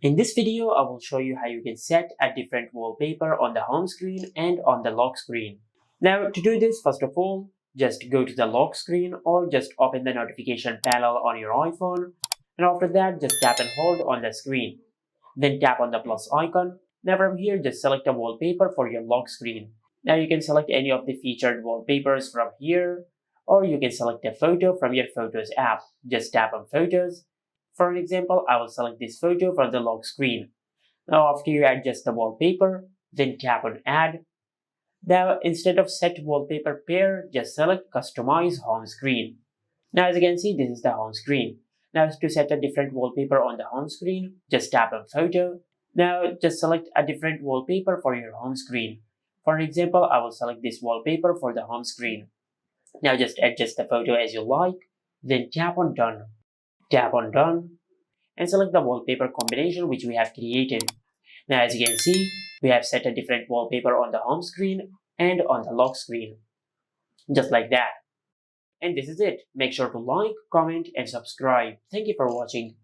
In this video, I will show you how you can set a different wallpaper on the home screen and on the lock screen. Now, to do this, first of all, just go to the lock screen or just open the notification panel on your iPhone. And after that, just tap and hold on the screen. Then tap on the plus icon. Now from here, just select a wallpaper for your lock screen. Now you can select any of the featured wallpapers from here, or you can select a photo from your Photos app. Just tap on Photos. For an example, I will select this photo from the lock screen. Now after you adjust the wallpaper, then tap on Add. Now instead of Set Wallpaper Pair, just select Customize Home Screen. Now as you can see, this is the home screen. Now to set a different wallpaper on the home screen, just tap on Photo. Now just select a different wallpaper for your home screen. For an example, I will select this wallpaper for the home screen. Now just adjust the photo as you like, then tap on Done. Tap on Done and select the wallpaper combination which we have created. Now as you can see, we have set a different wallpaper on the home screen and on the lock screen. Just like that. And this is it. Make sure to like, comment and subscribe. Thank you for watching.